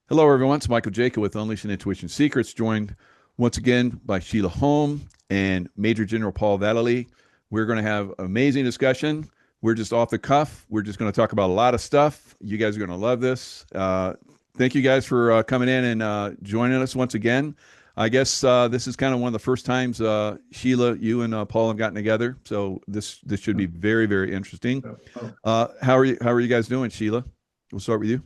Hello, everyone. It's Michael Jaco with Unleashing Intuition Secrets, joined once again by Sheila Holm and Major General Paul Vallely. We're going to have an amazing discussion. We're just off the cuff. We're just going to talk about a lot of stuff. You guys are going to love this. Thank you guys for coming in and joining us once again. I guess this is kind of one of the first times Sheila, you and Paul have gotten together, so this should be very, very interesting. Oh, How are you guys doing, Sheila? We'll start with you.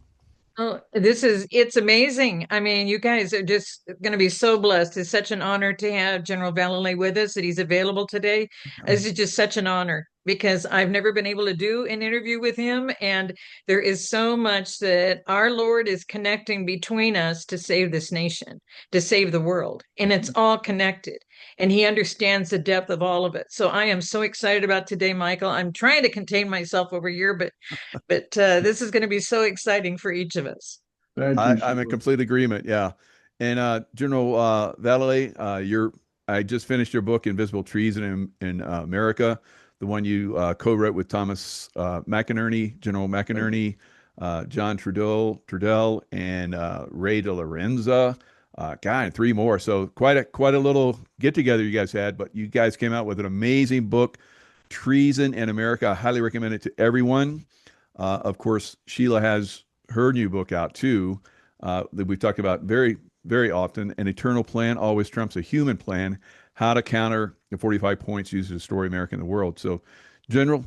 Oh, it's amazing. I mean, you guys are just going to be so blessed. It's such an honor to have General Vallely with us, that he's available today. This is just such an honor because I've never been able to do an interview with him. And there is so much that our Lord is connecting between us to save this nation, to save the world. And it's all connected. And he understands the depth of all of it. So I am so excited about today, Michael. I'm trying to contain myself over here, but this is going to be so exciting for each of us. thank you, I'm in Sheila. complete agreement. Yeah. And General Vallely, I just finished your book, Invisible Treason in America, the one you co-wrote with Thomas McInerney, General McInerney, John Trudell, and Ray De Lorenza. God, and three more. So quite a little get together you guys had, but you guys came out with an amazing book, Treason in America. I highly recommend it to everyone. Of course, Sheila has her new book out too, that we've talked about very, very often. An eternal plan always trumps a human plan. How to counter the 45 points used to destroy America and the world. So, General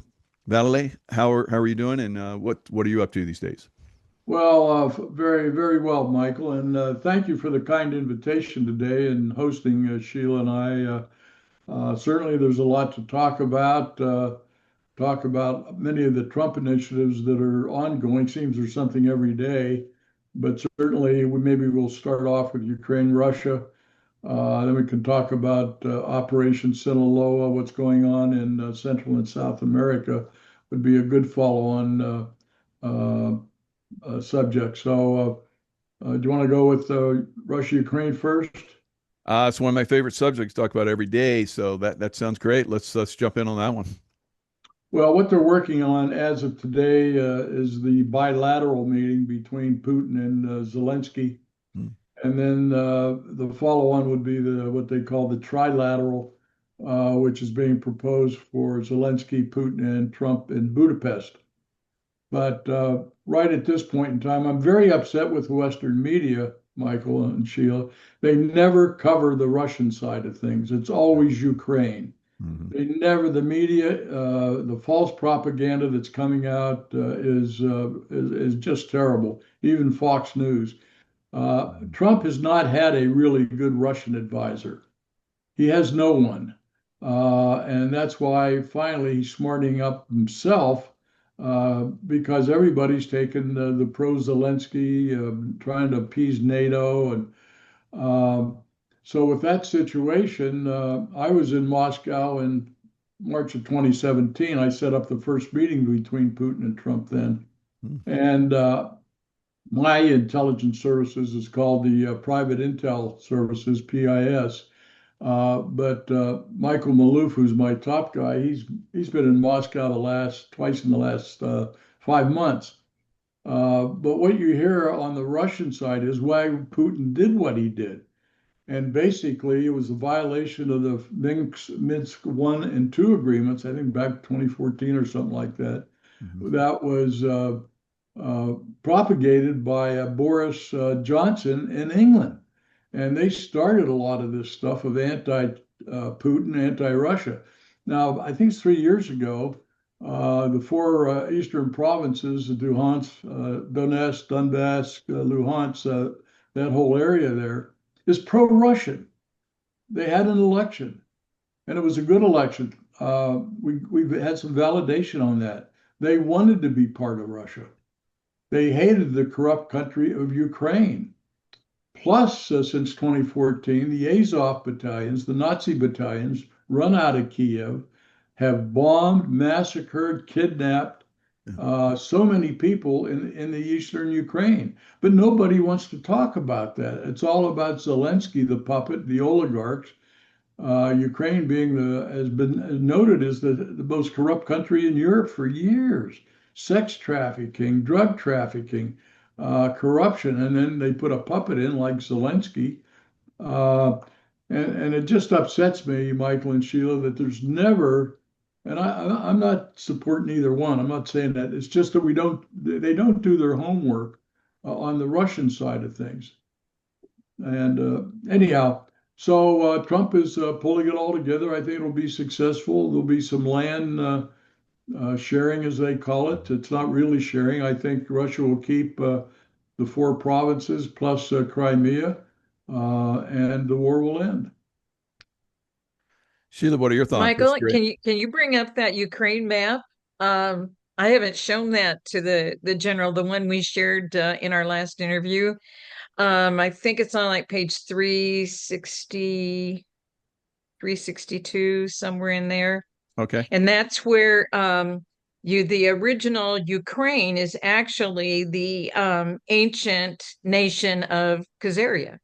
Vallely, how are you doing, and what are you up to these days? Well, very, very well, Michael, and thank you for the kind invitation today and hosting Sheila and I. Certainly, there's a lot to talk about many of the Trump initiatives that are ongoing. Seems there's something every day, but certainly maybe we'll start off with Ukraine, Russia. Then we can talk about Operation Sinaloa, what's going on in Central and South America would be a good follow-on subject. So, do you want to go with Russia, Ukraine first? It's one of my favorite subjects to talk about every day. So that sounds great. Let's jump in on that one. Well, what they're working on as of today is the bilateral meeting between Putin and Zelensky. Hmm. And then the follow-on would be what they call the trilateral, which is being proposed for Zelensky, Putin, and Trump in Budapest. But right at this point in time, I'm very upset with Western media, Michael and Sheila. They never cover the Russian side of things. It's always Ukraine. Mhm. They never, the media, the false propaganda that's coming out is just terrible. Even Fox News. Trump has not had a really good Russian advisor. He has no one. And that's why finally he's smartening up himself because everybody's taken the pro-Zelensky, trying to appease NATO. And um, so with that situation, I was in Moscow in March of 2017. I set up the first meeting between Putin and Trump then. Mhm. And my intelligence services is called the Private Intel Services, PIS. But Michael Maloof, who's my top guy, he's been in Moscow twice in the last 5 months. But what you hear on the Russian side is why Putin did what he did. And basically, it was a violation of the Minsk 1 and 2 agreements, I think back 2014 or something like that. Mhm. That was uh, propagated by Boris Johnson in England. And they started a lot of this stuff of anti-Putin, anti-Russia. Now, I think it's 3 years ago, the four eastern provinces, Luhansk, Donetsk, Donbass, Luhansk, that whole area there is pro-Russian. They had an election, and it was a good election. We've had some validation on that. They wanted to be part of Russia. They hated the corrupt country of Ukraine. Plus, since 2014, the Azov battalions, the Nazi battalions, run out of Kiev, have bombed, massacred, kidnapped Yeah. so many people in the eastern Ukraine. But nobody wants to talk about that. It's all about Zelensky, the puppet, the oligarchs. Ukraine being has been noted as the most corrupt country in Europe for years. Sex trafficking, drug trafficking, corruption. And then they put a puppet in like Zelensky. Uh, and it just upsets me, Michael and Sheila, that there's never, and I'm not supporting either one. I'm not saying that. It's just that they don't do their homework on the Russian side of things. And anyhow, so Trump is pulling it all together. I think it'll be successful. There'll be some land sharing, as they call it. It's not really sharing. I think Russia will keep the four provinces plus Crimea, and the war will end. Sheila, what are your thoughts? That's Michael, great. can you bring up that Ukraine map? I haven't shown that to the general, the one we shared in our last interview. I think it's on like page 360, 362, somewhere in there. Okay. And that's where the original Ukraine is actually the ancient nation of Khazaria.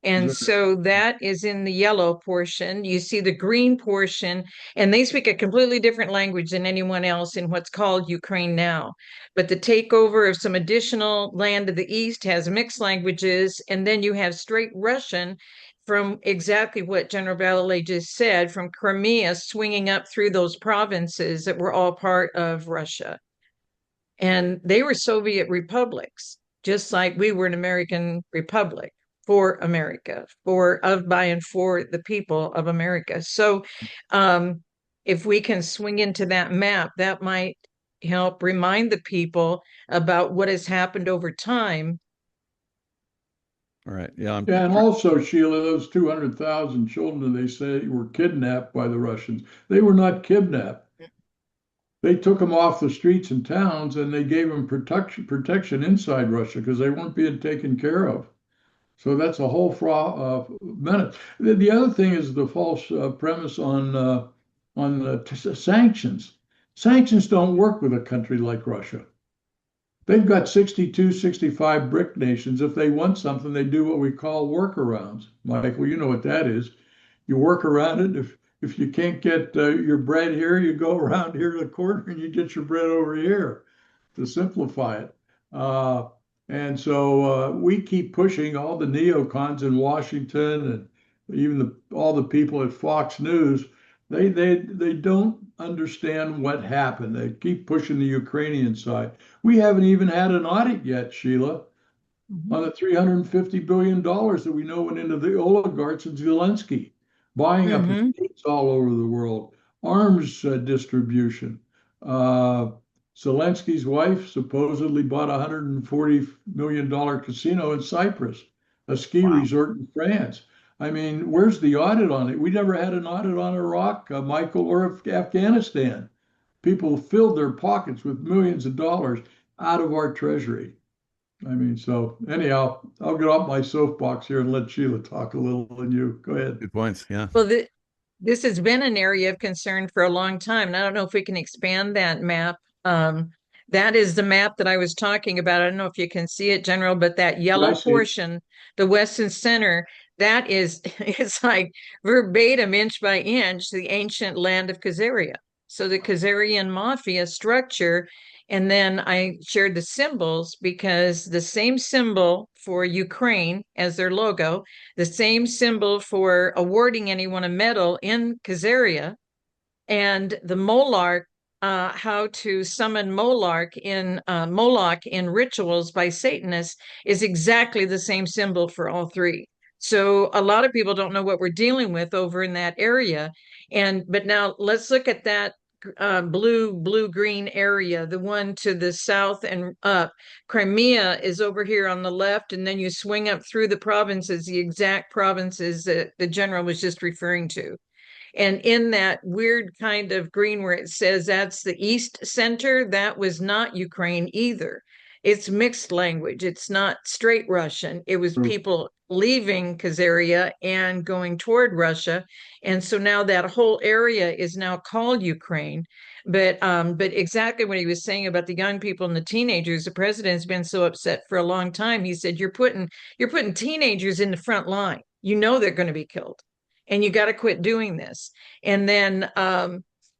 And so that is in the yellow portion. You see the green portion, and they speak a completely different language than anyone else in what's called Ukraine now. But the takeover of some additional land to the east has mixed languages, and then you have straight Russian from exactly what General Vallely just said, from Crimea swinging up through those provinces that were all part of Russia. And they were Soviet republics, just like we were an American republic for America, for of, by, and for the people of America. So if we can swing into that map, that might help remind the people about what has happened over time. All right. Yeah. Yeah, and also, Sheila, those 200,000 children they say were kidnapped by the Russians. They were not kidnapped. They took them off the streets and towns and they gave them protection inside Russia because they weren't being taken care of. So that's a whole minute. The other thing is the false premise on sanctions. Sanctions don't work with a country like Russia. They've got 62, 65 BRIC nations. If they want something, they do what we call workarounds. Michael, you know what that is. You work around it. If you can't get your bread here, you go around here to the corner and you get your bread over here, to simplify it. And so we keep pushing all the neocons in Washington and even all the people at Fox News. They don't understand what happened. They keep pushing the Ukrainian side. We haven't even had an audit yet, Sheila, on the $350 billion that we know went into the oligarchs and Zelensky, buying up estates all over the world, arms distribution. Zelensky's wife supposedly bought a $140 million casino in Cyprus, a ski resort in France. I mean, where's the audit on it? We never had an audit on Iraq, Michael, or Afghanistan. People filled their pockets with millions of dollars out of our treasury. I mean, so anyhow, I'll get off my soapbox here and let Sheila talk a little, and you go ahead. Good points. Yeah. Well, this has been an area of concern for a long time. And I don't know if we can expand that map. That is the map that I was talking about. I don't know if you can see it, General, but that yellow portion, the western center, that is, it's like verbatim, inch by inch, the ancient land of Khazaria. So the Khazarian mafia structure. And then I shared the symbols because the same symbol for Ukraine as their logo, the same symbol for awarding anyone a medal in Khazaria, and the Molark, how to summon Moloch in rituals by Satanists is exactly the same symbol for all three. So a lot of people don't know what we're dealing with over in that area. But now let's look at that blue-green area, the one to the south and up. Crimea is over here on the left, and then you swing up through the provinces, the exact provinces that the general was just referring to. And in that weird kind of green where it says that's the East Center, that was not Ukraine either. It's mixed language. It's not straight Russian. It was people leaving Khazaria and going toward Russia. And so now that whole area is now called Ukraine. But exactly what he was saying about the young people and the teenagers, the president's been so upset for a long time. He said, you're putting teenagers in the front line. You know they're going to be killed. And you got to quit doing this. And then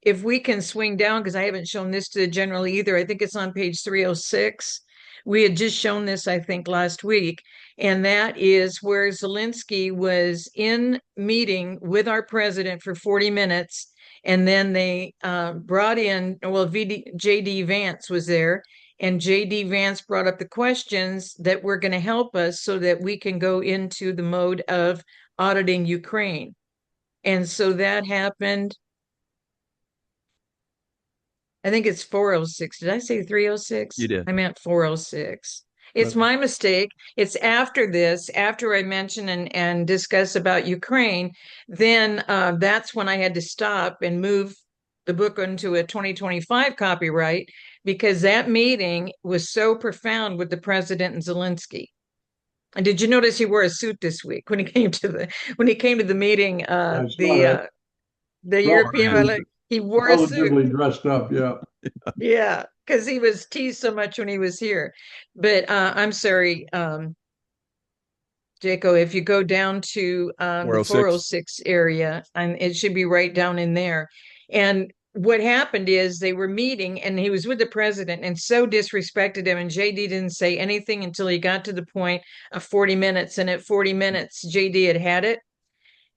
if we can swing down, because I haven't shown this to the general either, I think it's on page 306, We had just shown this, I think, last week, and that is where Zelensky was in meeting with our president for 40 minutes, and then they brought in, well, J.D. Vance was there, and J.D. Vance brought up the questions that were going to help us so that we can go into the mode of auditing Ukraine. And so that happened. I think it's 406. Did I say 306? You did. I meant 406. It's my mistake. It's after this, after I mention and discuss about Ukraine, then that's when I had to stop and move the book into a 2025 copyright because that meeting was so profound with the president and Zelensky. And did you notice he wore a suit this week when he came to the meeting? The European, he wore a suit. Relatively dressed up, yeah. Yeah, because he was teased so much when he was here. But I'm sorry, Jaco, if you go down to the 406 area, and it should be right down in there. And what happened is they were meeting and he was with the president and so disrespected him. And JD didn't say anything until he got to the point of 40 minutes. And at 40 minutes, JD had it.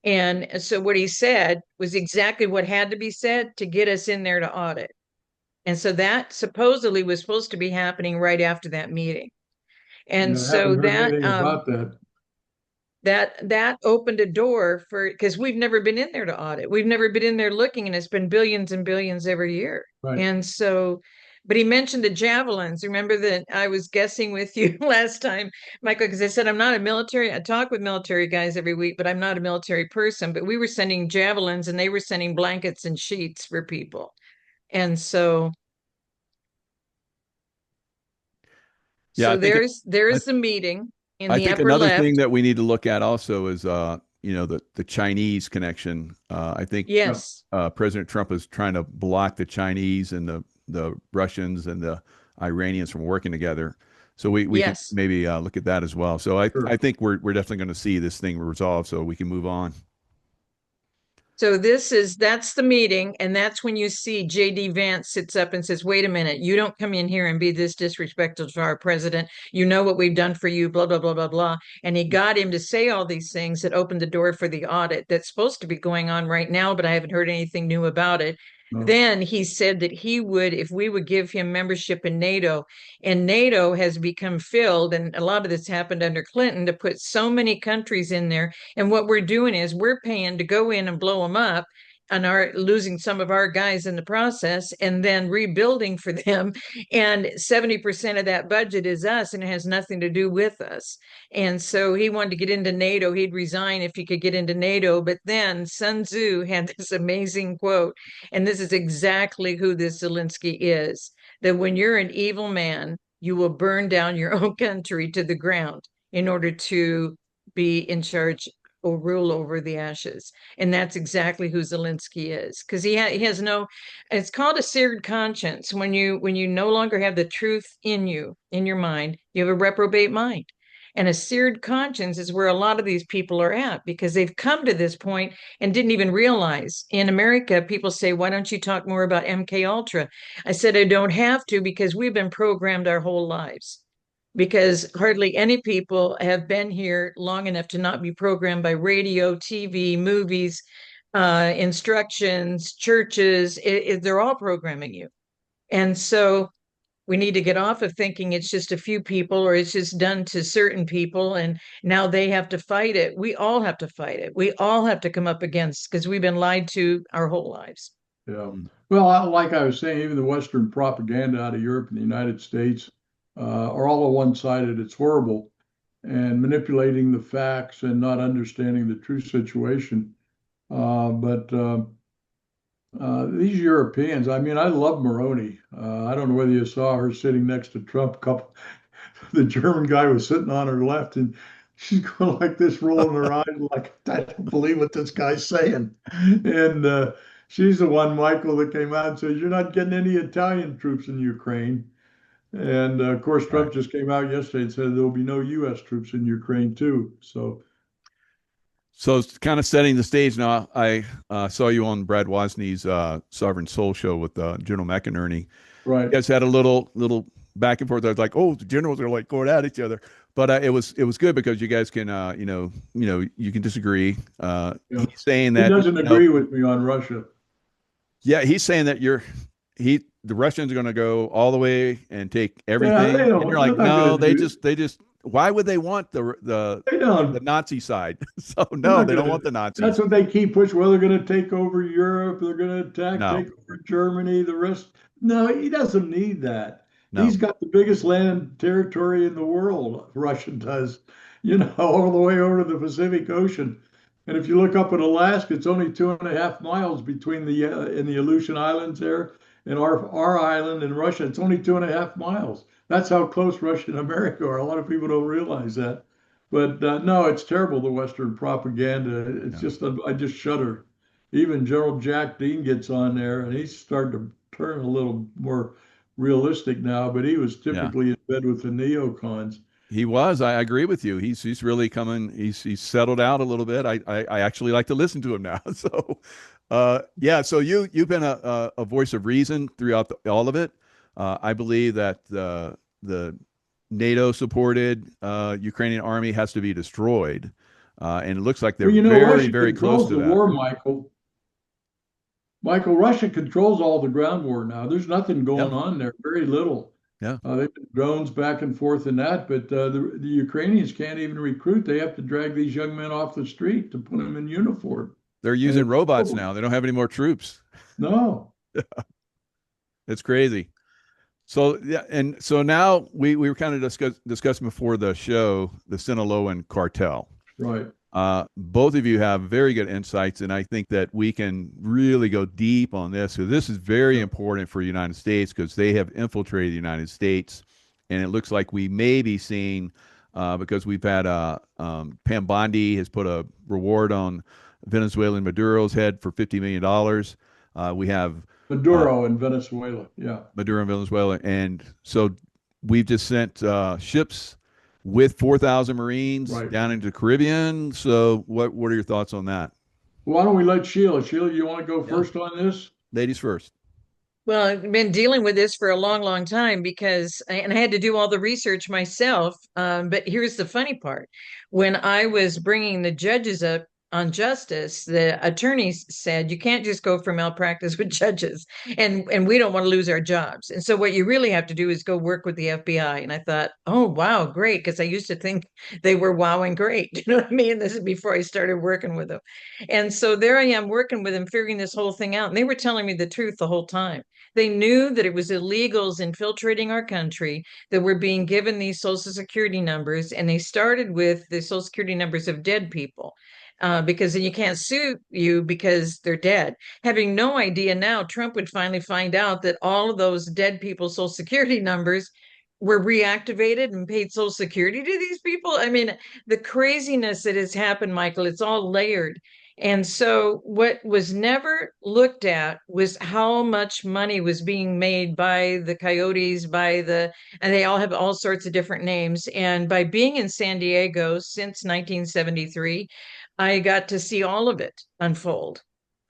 And so what he said was exactly what had to be said to get us in there to audit. And so that supposedly was supposed to be happening right after that meeting. And so that opened a door for, because we've never been in there to audit. We've never been in there looking, and it's been billions and billions every year. Right. And so, but he mentioned the javelins. Remember that I was guessing with you last time, Michael, because I said I'm not a military. I talk with military guys every week, but I'm not a military person. But we were sending javelins and they were sending blankets and sheets for people. And so, there's the meeting in the upper left. I think another thing that we need to look at also is, the Chinese connection. I think yes, President Trump is trying to block the Chinese and the Russians and the Iranians from working together. So we can maybe look at that as well. So I think we're definitely going to see this thing resolved so we can move on. So that's the meeting, and that's when you see J.D. Vance sits up and says, wait a minute, you don't come in here and be this disrespectful to our president. You know what we've done for you, blah, blah, blah, blah, blah. And he got him to say all these things that opened the door for the audit that's supposed to be going on right now, but I haven't heard anything new about it. No. Then he said that he would, if we would give him membership in NATO, and NATO has become filled, and a lot of this happened under Clinton, to put so many countries in there. And what we're doing is we're paying to go in and blow them up and are losing some of our guys in the process and then rebuilding for them. And 70% of that budget is us, and it has nothing to do with us. And so he wanted to get into NATO. He'd resign if he could get into NATO. But then Sun Tzu had this amazing quote, and this is exactly who this Zelensky is, that when you're an evil man, you will burn down your own country to the ground in order to be in charge or rule over the ashes. And that's exactly who Zelensky is, because he has no, it's called a seared conscience. When you no longer have the truth in you, in your mind, you have a reprobate mind. And a seared conscience is where a lot of these people are at, because they've come to this point and didn't even realize. In America, people say, why don't you talk more about MK Ultra? I said, I don't have to, because we've been programmed our whole lives. Because hardly any people have been here long enough to not be programmed by radio, TV, movies, instructions, churches. They're all programming you. And so we need to get off of thinking it's just a few people or it's just done to certain people and now they have to fight it. We all have to fight it. We all have to come up against, because we've been lied to our whole lives. Yeah. Well, like I was saying, even the Western propaganda out of Europe and the United States are all one-sided. It's horrible, and manipulating the facts and not understanding the true situation. But these Europeans, I mean, I love Moroni. I don't know whether you saw her sitting next to Trump. The German guy was sitting on her left, and she's going like this, rolling her eyes, like, I don't believe what this guy's saying. And she's the one, Michael, that came out and says, you're not getting any Italian troops in Ukraine. And of course, Trump just came out yesterday and said there will be no U.S. troops in Ukraine too. So it's kind of setting the stage now. I saw you on Brad Wozny's Sovereign Soul show with General McInerney. Right. You guys had a little back and forth. I was like, oh, the generals are like going at each other. But it was good because you guys can you can disagree. Yeah. He's saying He that doesn't agree with me on Russia. yeah, he's saying that the Russians are going to go all the way and take Yeah, everything, and you're they're like, not no, going to they just why would they want they the don't, Nazi side? So they're no, not they going don't to, want the that's Nazis. what they keep pushing. Well, they're going to take over Europe. They're going to No, take over Germany, the rest. No, he doesn't need that. no, He's got the biggest land territory in the world. Russia does, all the way over to the Pacific Ocean. And if you look up at Alaska, it's only 2.5 miles between in the Aleutian Islands there and our island in Russia. It's only 2.5 miles. That's how close Russia and America are. A lot of people don't realize that. But no, it's terrible, the Western propaganda. It's yeah, just, I just shudder. Even General Jack Dean gets on there, and he's starting to turn a little more realistic now, but he was yeah. typically in bed with the neocons. He was. I agree with you. He's really coming. He's settled out a little bit. I actually like to listen to him now. So, yeah. So you've been a voice of reason throughout all of it. I believe that the NATO supported Ukrainian army has to be destroyed, and it looks like they're Well, very Russia very close controls to the that. war, Michael. Russia controls all the ground war now. There's nothing Yeah, going on there, very little. yeah. They've been drones back and forth in that, but the Ukrainians can't even recruit. They have to drag these young men off the street to put them in uniform. They're And using it's robots horrible. now. They don't have any more troops. No, It's crazy. So yeah, and so now we were kind of discussing before the show the Sinaloan cartel. right. Both of you have very good insights, and I think that we can really go deep on this because this is very Yeah. important for the United States because they have infiltrated the United States, and it looks like we may be seeing because we've had Pam Bondi has put a reward on Venezuelan Maduro's head for $50 million. We have uh, Maduro in Venezuela. Yeah. Maduro in Venezuela, and so we've just sent ships with 4,000 Marines Right. down into the Caribbean. So what are your thoughts on that? Why don't we let Sheila? Sheila, you want to go Yeah, first on this? ladies first. Well, I've been dealing with this for a long, long time because, and I had to do all the research myself. But here's the funny part. When I was bringing the judges up on justice, the attorneys said, you can't just go for malpractice with judges and we don't want to lose our jobs. And so what you really have to do is go work with the FBI. And I thought, oh, wow, great. Because I used to think they were wow and great. You know what I mean? This is before I started working with them. And so there I am working with them, figuring this whole thing out. And they were telling me the truth the whole time. They knew that it was illegals infiltrating our country, that were being given these social security numbers, and they started with the social security numbers of dead people. Because then you can't sue you because they're dead. Having no idea now, Trump would finally find out that all of those dead people's social security numbers were reactivated and paid social security to these people. I mean, the craziness that has happened, Michael, it's all layered. And so, what was never looked at was how much money was being made by the coyotes, and they all have all sorts of different names. And by being in San Diego since 1973, I got to see all of it unfold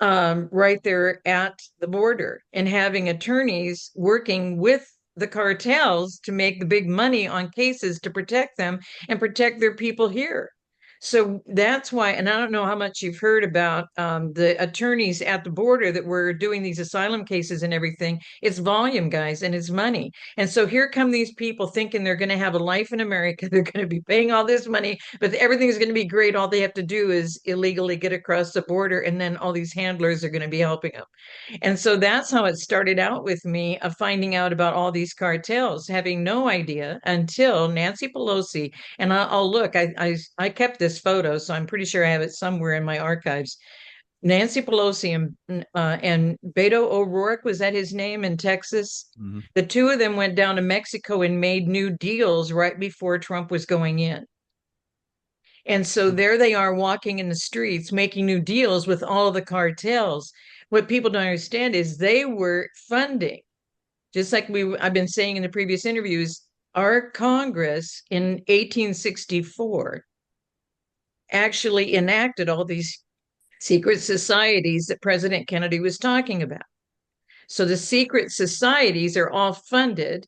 right there at the border and having attorneys working with the cartels to make the big money on cases to protect them and protect their people here. So that's why, and I don't know how much you've heard about the attorneys at the border that were doing these asylum cases and everything. It's volume, guys, and it's money. And so here come these people thinking they're going to have a life in America. They're going to be paying all this money, but everything is going to be great. All they have to do is illegally get across the border, and then all these handlers are going to be helping them. And so that's how it started out with me of finding out about all these cartels, having no idea until Nancy Pelosi. And I'll look. I kept this photo, so I'm pretty sure I have it somewhere in my archives. Nancy Pelosi and Beto O'Rourke, was that his name, in Texas? Hmm. The two of them went down to Mexico and made new deals right before Trump was going in. And so there they are walking in the streets, making new deals with all of the cartels. What people don't understand is they were funding, just like I've been saying in the previous interviews, our Congress in 1864 actually enacted all these secret societies that President Kennedy was talking about. So the secret societies are all funded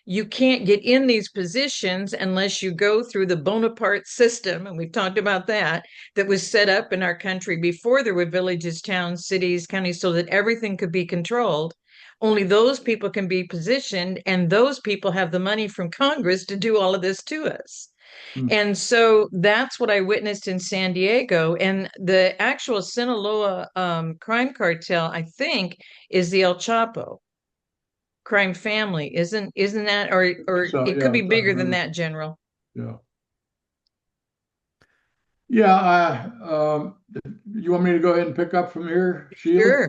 you can't get in these positions unless you go through the Bonaparte system. And we've talked about that was set up in our country before there were villages, towns, cities, counties, so that everything could be controlled. Only those people can be positioned, and those people have the money from Congress to do all of this to us. And so that's what I witnessed in San Diego. And the actual Sinaloa crime cartel, I think, is the El Chapo crime family. Isn't that, or So it could be bigger than that, General? Yeah. Yeah. You want me to go ahead and pick up from here, Sheila?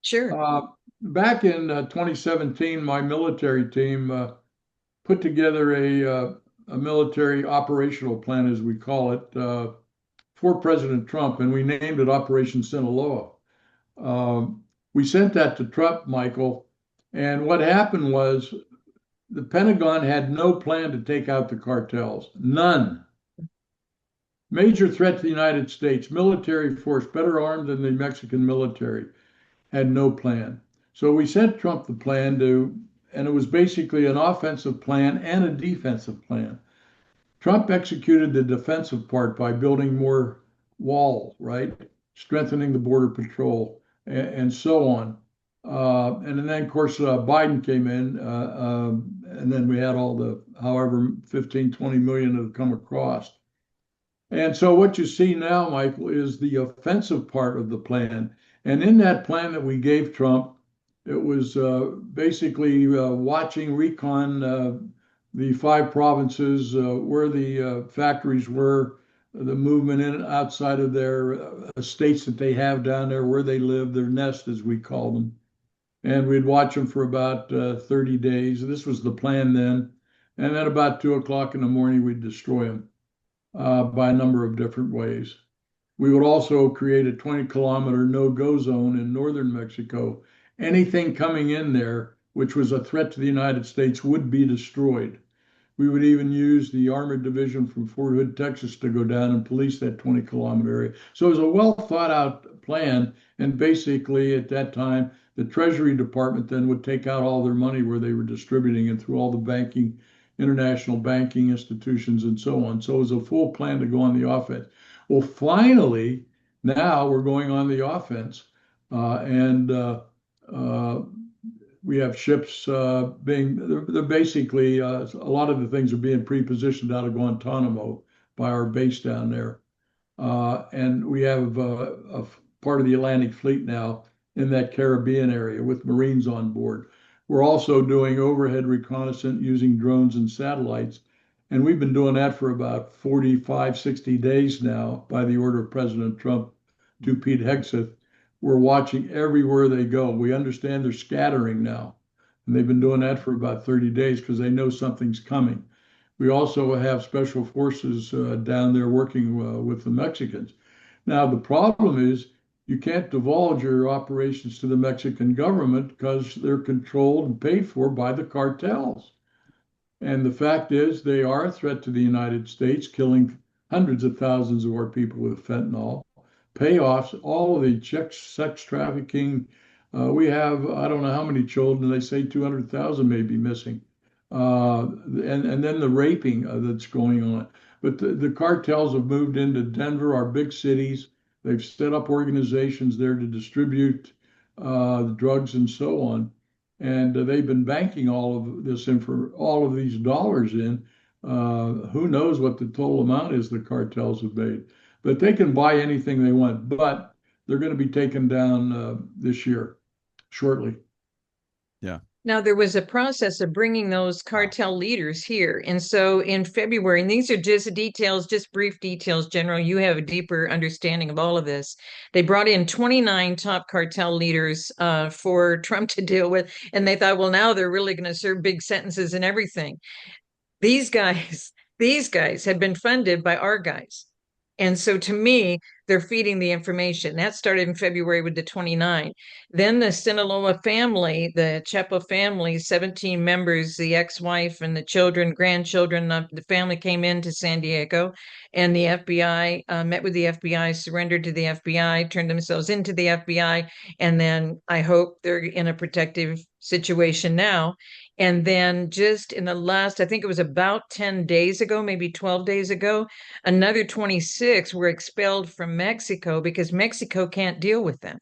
Sure. Back in 2017, my military team put together a military operational plan, as we call it, for President Trump, and we named it Operation Sinaloa. We sent that to Trump, Michael, and what happened was the Pentagon had no plan to take out the cartels, none. Major threat to the United States, military force better armed than the Mexican military, had no plan. So we sent Trump the plan and it was basically an offensive plan and a defensive plan. Trump executed the defensive part by building more wall, right? Strengthening the border patrol and so on. And then, of course, Biden came in, and then we had all the, however, 15, 20 million that have come across. And so what you see now, Michael, is the offensive part of the plan. And in that plan that we gave Trump, it was basically watching recon the 5 provinces, where the factories were, the movement in and outside of their estates that they have down there, where they live, their nest, as we call them. And we'd watch them for about 30 days. This was the plan then. And then about 2 o'clock in the morning, we'd destroy them by a number of different ways. We would also create a 20-kilometer no-go zone in northern Mexico. Anything coming in there, which was a threat to the United States, would be destroyed. We would even use the Armored Division from Fort Hood, Texas, to go down and police that 20-kilometer area. So it was a well thought out plan. And basically, at that time, the Treasury Department then would take out all their money where they were distributing it through all the banking, international banking institutions, and so on. So it was a full plan to go on the offense. Well, finally, now we're going on the offense, and we have ships they're basically, a lot of the things are being pre-positioned out of Guantanamo by our base down there. And we have a part of the Atlantic Fleet now in that Caribbean area with Marines on board. We're also doing overhead reconnaissance using drones and satellites. And we've been doing that for about 45, 60 days now by the order of President Trump to Pete Hegseth. We're watching everywhere they go. We understand they're scattering now. And they've been doing that for about 30 days because they know something's coming. We also have special forces down there working with the Mexicans. Now, the problem is you can't divulge your operations to the Mexican government because they're controlled and paid for by the cartels. And the fact is, they are a threat to the United States, killing hundreds of thousands of our people with fentanyl, payoffs, all of the sex trafficking. We have, I don't know how many children, they say 200,000 may be missing. And then the raping that's going on. But the cartels have moved into Denver, our big cities. They've set up organizations there to distribute the drugs and so on. And they've been banking all of this all of these dollars in. Who knows what the total amount is the cartels have made. But they can buy anything they want. But they're going to be taken down this year, shortly. Yeah. Now, there was a process of bringing those cartel leaders here. And so in February, and these are just details, just brief details, General, you have a deeper understanding of all of this. They brought in 29 top cartel leaders for Trump to deal with. And they thought, well, now they're really going to serve big sentences and everything. These guys had been funded by our guys. And so to me, they're feeding the information. That started in February with the 29. Then the Sinaloa family, the Chepo family, 17 members, the ex-wife and the children, grandchildren of the family came into San Diego, and the FBI met with the FBI, surrendered to the FBI, turned themselves into the FBI, and then I hope they're in a protective situation now. And then just in the last, I think it was about 10 days ago, maybe 12 days ago, another 26 were expelled from Mexico because Mexico can't deal with them.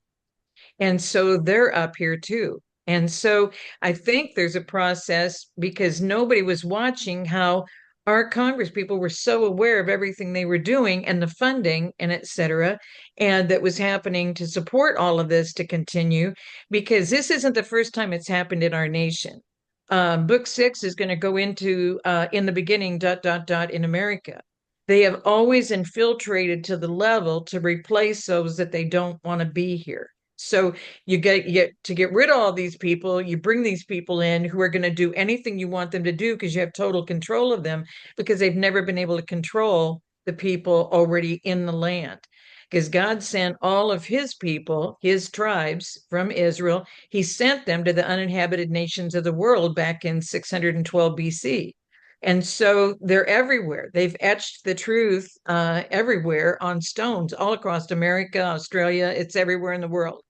And so they're up here too. And so I think there's a process because nobody was watching how our Congress people were so aware of everything they were doing and the funding and et cetera, and that was happening to support all of this to continue, because this isn't the first time it's happened in our nation. Book 6 is going to go into in the beginning, ... in America. They have always infiltrated to the level to replace those that they don't want to be here. So you get to get rid of all these people, you bring these people in who are going to do anything you want them to do because you have total control of them, because they've never been able to control the people already in the land. Because God sent all of his people, his tribes from Israel, he sent them to the uninhabited nations of the world back in 612 BC. And so they're everywhere. They've etched the truth everywhere on stones all across America, Australia, it's everywhere in the world.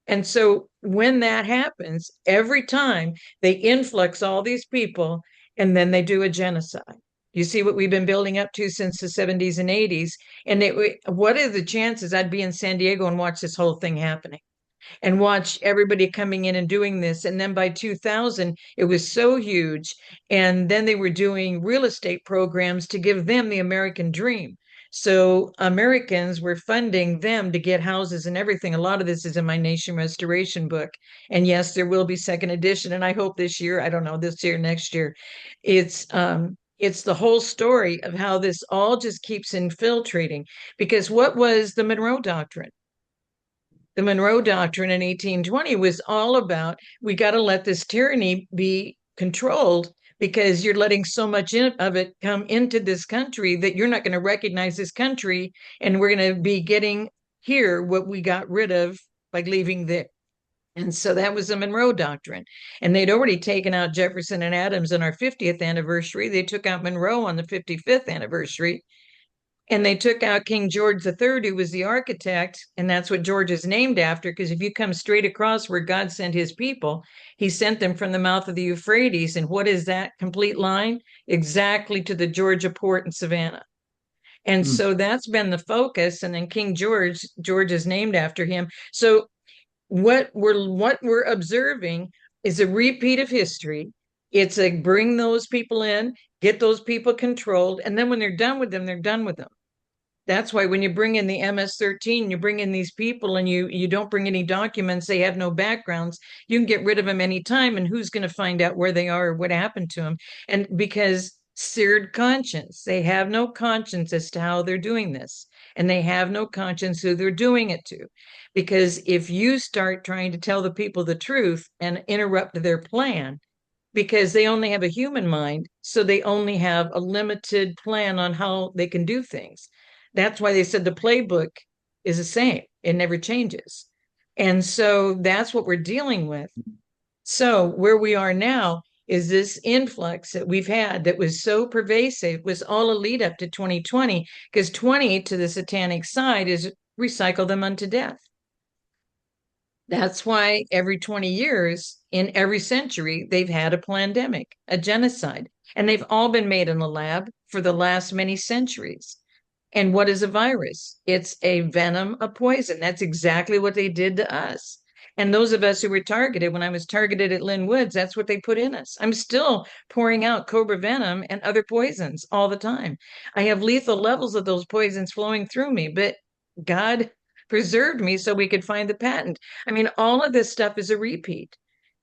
And so when that happens, every time they influx all these people and then they do a genocide. You see what we've been building up to since the 70s and 80s. And what are the chances I'd be in San Diego and watch this whole thing happening? And watch everybody coming in and doing this. And then by 2000, it was so huge. And then they were doing real estate programs to give them the American dream. So Americans were funding them to get houses and everything. A lot of this is in my Nation Restoration book. And yes, there will be second edition. And I hope this year, I don't know, this year, next year, it's the whole story of how this all just keeps infiltrating. Because what was the Monroe Doctrine? The Monroe Doctrine in 1820 was all about, we got to let this tyranny be controlled because you're letting so much of it come into this country that you're not going to recognize this country, and we're going to be getting here what we got rid of by leaving there. And so that was the Monroe Doctrine. And they'd already taken out Jefferson and Adams on our 50th anniversary. They took out Monroe on the 55th anniversary. And they took out King George III, who was the architect, and that's what George is named after, because if you come straight across where God sent his people, he sent them from the mouth of the Euphrates. And what is that complete line? Exactly to the Georgia port in Savannah. And so that's been the focus. And then King George is named after him. So what we're observing is a repeat of history. It's like bring those people in, get those people controlled, and then when they're done with them, they're done with them. That's why when you bring in the MS-13, you bring in these people and you don't bring any documents, they have no backgrounds, you can get rid of them anytime, and who's going to find out where they are or what happened to them? And because seared conscience, they have no conscience as to how they're doing this, and they have no conscience who they're doing it to. Because if you start trying to tell the people the truth and interrupt their plan, because they only have a human mind, so they only have a limited plan on how they can do things. That's why they said the playbook is the same. It never changes. And so that's what we're dealing with. So where we are now is this influx that we've had that was so pervasive, was all a lead up to 2020, because 20 to the satanic side is recycle them unto death. That's why every 20 years in every century, they've had a pandemic, a genocide, and they've all been made in the lab for the last many centuries. And what is a virus? It's a venom, a poison. That's exactly what they did to us. And those of us who were targeted, when I was targeted at Lynn Woods, that's what they put in us. I'm still pouring out cobra venom and other poisons all the time. I have lethal levels of those poisons flowing through me, but God preserved me so we could find the patent. I mean, all of this stuff is a repeat.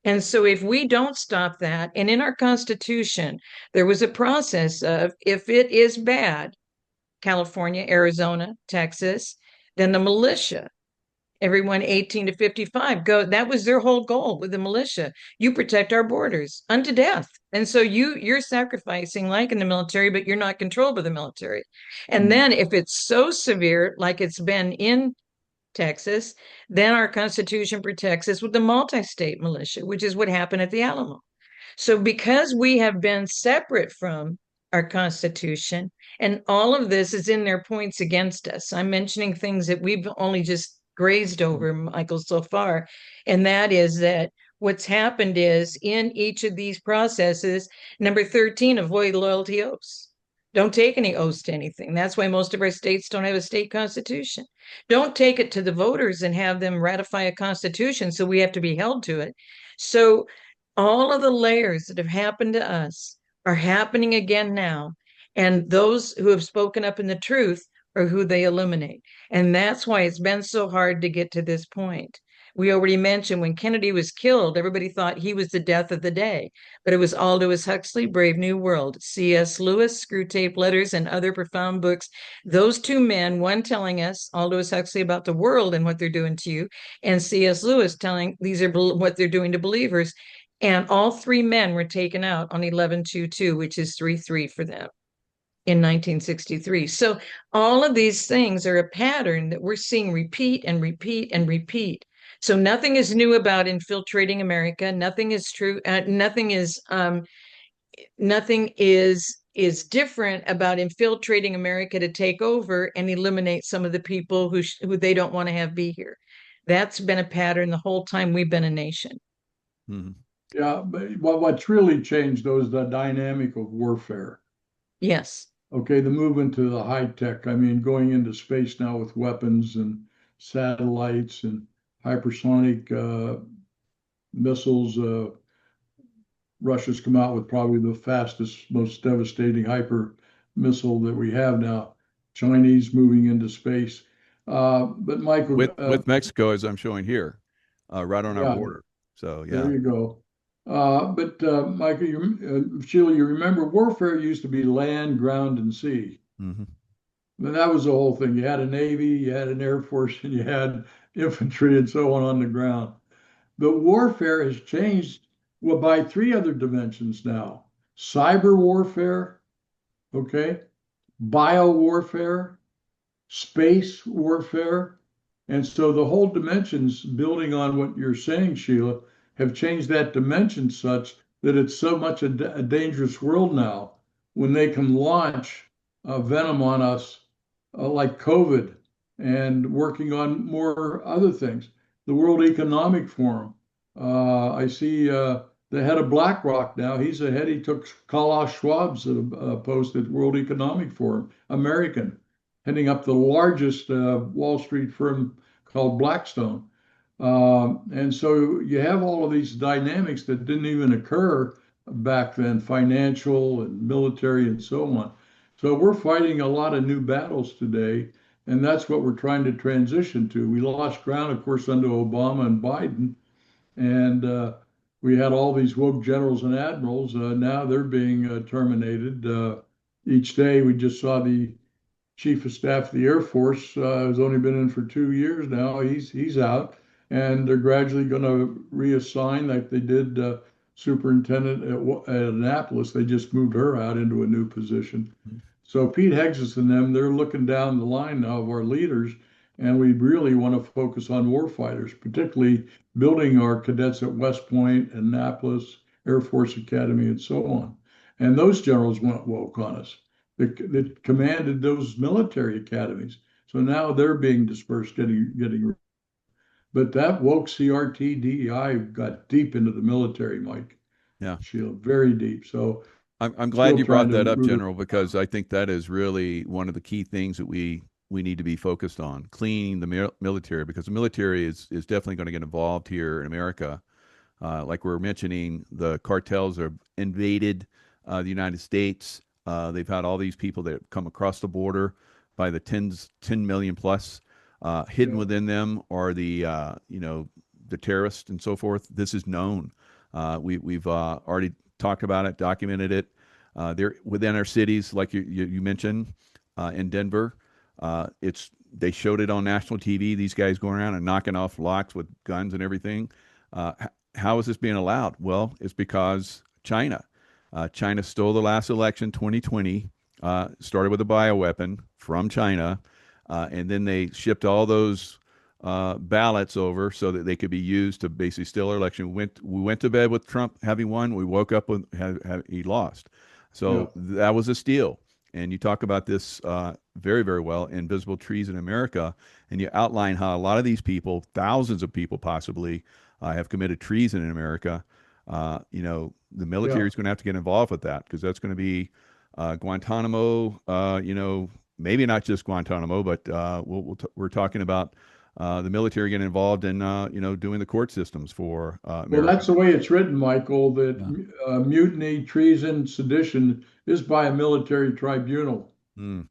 And so if we don't stop that, and in our Constitution, there was a process of if it is bad, California, Arizona, Texas, then the militia, everyone 18 to 55 go. That was their whole goal with the militia. You protect our borders unto death. And so you're sacrificing like in the military, but you're not controlled by the military. And then if it's so severe, like it's been in Texas, then our Constitution protects us with the multi-state militia, which is what happened at the Alamo. So because we have been separate from our Constitution, and all of this is in their points against us. I'm mentioning things that we've only just grazed over, Michael, so far. And that is that what's happened is in each of these processes, number 13, avoid loyalty oaths. Don't take any oaths to anything. That's why most of our states don't have a state constitution. Don't take it to the voters and have them ratify a constitution, so we have to be held to it. So all of the layers that have happened to us are happening again now. And those who have spoken up in the truth are who they eliminate. And that's why it's been so hard to get to this point. We already mentioned when Kennedy was killed, everybody thought he was the death of the day, but it was Aldous Huxley, Brave New World, C.S. Lewis, Screwtape Letters, and other profound books. Those two men, one telling us, Aldous Huxley, about the world and what they're doing to you, and C.S. Lewis telling these are what they're doing to believers. And all three men were taken out on 11/22, which is 3/3 for them in 1963. So all of these things are a pattern that we're seeing repeat and repeat and repeat. So nothing is new about infiltrating America. Nothing is true. Nothing is different about infiltrating America to take over and eliminate some of the people who they don't want to have be here. That's been a pattern the whole time we've been a nation. Mm-hmm. Yeah, but what's really changed, though, is the dynamic of warfare. Yes. Okay, the movement to the high tech. I mean, going into space now with weapons and satellites and hypersonic missiles. Russia's come out with probably the fastest, most devastating hyper missile that we have now. Chinese moving into space. But Michael, With Mexico, as I'm showing here, right on our yeah, border. So yeah. there you go. But Michael, Sheila, you remember warfare used to be land, ground, and sea. Mm-hmm. And that was the whole thing. You had a Navy, you had an Air Force, and you had infantry and so on the ground. But warfare has changed, well, by three other dimensions now. Cyber warfare, okay, bio warfare, space warfare. And so the whole dimensions, building on what you're saying, Sheila, have changed that dimension such that it's so much a dangerous world now when they can launch venom on us like COVID and working on more other things. The World Economic Forum. I see the head of BlackRock now. He's ahead. He took Klaus Schwab's post at World Economic Forum, American, heading up the largest Wall Street firm called Blackstone. And so you have all of these dynamics that didn't even occur back then, financial and military and so on. So we're fighting a lot of new battles today, and that's what we're trying to transition to. We lost ground, of course, under Obama and Biden, and we had all these woke generals and admirals. Now they're being terminated. Each day we just saw the Chief of Staff of the Air Force, who's only been in for 2 years now. He's out, and they're gradually going to reassign, like they did Superintendent at Annapolis. They just moved her out into a new position. So Pete Hegses and them, they're looking down the line now of our leaders, and we really want to focus on warfighters, particularly building our cadets at West Point, Annapolis, Air Force Academy, and so on. And those generals went woke on us that commanded those military academies. So now they're being dispersed, getting. But that woke CRT DEI got deep into the military, Mike. Yeah. Sheila, very deep. So I'm glad you brought that up, General, because I think that is really one of the key things that we need to be focused on, cleaning the military, because the military is definitely going to get involved here in America. Like we're mentioning, the cartels have invaded the United States. They've had all these people that have come across the border by the 10 million plus. Hidden within them are the the terrorists and so forth. This is known. We've already talked about it, documented it. They're within our cities, like you mentioned, in Denver. They showed it on national TV. These guys going around and knocking off locks with guns and everything. How is this being allowed? Well, it's because China. China stole the last election, 2020. Started with a bioweapon from China, and then they shipped all those ballots over so that they could be used to basically steal our election. We went to bed with Trump having won. We woke up with he lost. So that was a steal. And you talk about this very, very well in Visible Treason in America, and you outline how a lot of these people, thousands of people possibly, have committed treason in America, the military is going to have to get involved with that because that's going to be Guantanamo. Maybe not just Guantanamo, but we're talking about the military getting involved in doing the court systems for Well, America. that's the way it's written, Michael, that mutiny, treason, sedition is by a military tribunal. Mm.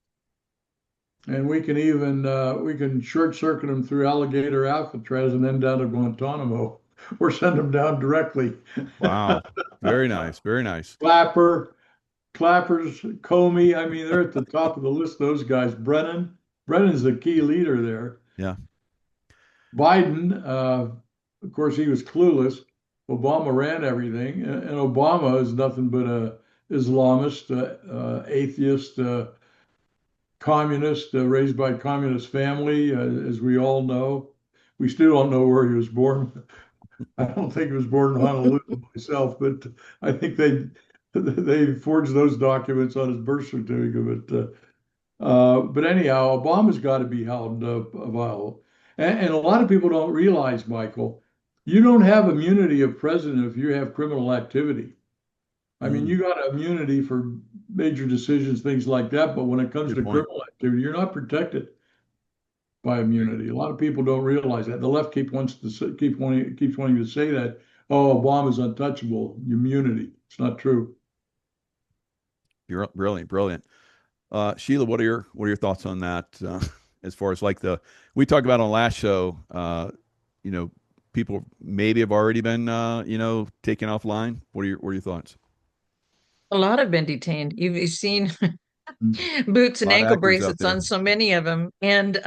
And we can short circuit them through Alligator Alcatraz and then down to Guantanamo or send them down directly. Wow. Very nice. Very nice. Clappers, Comey. I mean, they're at the top of the list, those guys. Brennan's the key leader there. Yeah. Biden, of course, he was clueless. Obama ran everything, and Obama is nothing but a Islamist, atheist, communist, raised by a communist family, as we all know. We still don't know where he was born. I don't think he was born in Honolulu myself, but I think they forged those documents on his birth certificate. But anyhow, Obama's got to be held accountable. And a lot of people don't realize, Michael, you don't have immunity of president if you have criminal activity. I mean, you got immunity for major decisions, things like that. But when it comes to criminal activity, you're not protected by immunity. A lot of people don't realize that. The left keeps wanting to say that, oh, Obama's untouchable, immunity. It's not true. You're brilliant, brilliant. Sheila, what are your thoughts on that? As far as like we talked about on last show, people maybe have already been, taken offline. What are your thoughts? A lot have been detained. You've seen boots and ankle bracelets on so many of them, and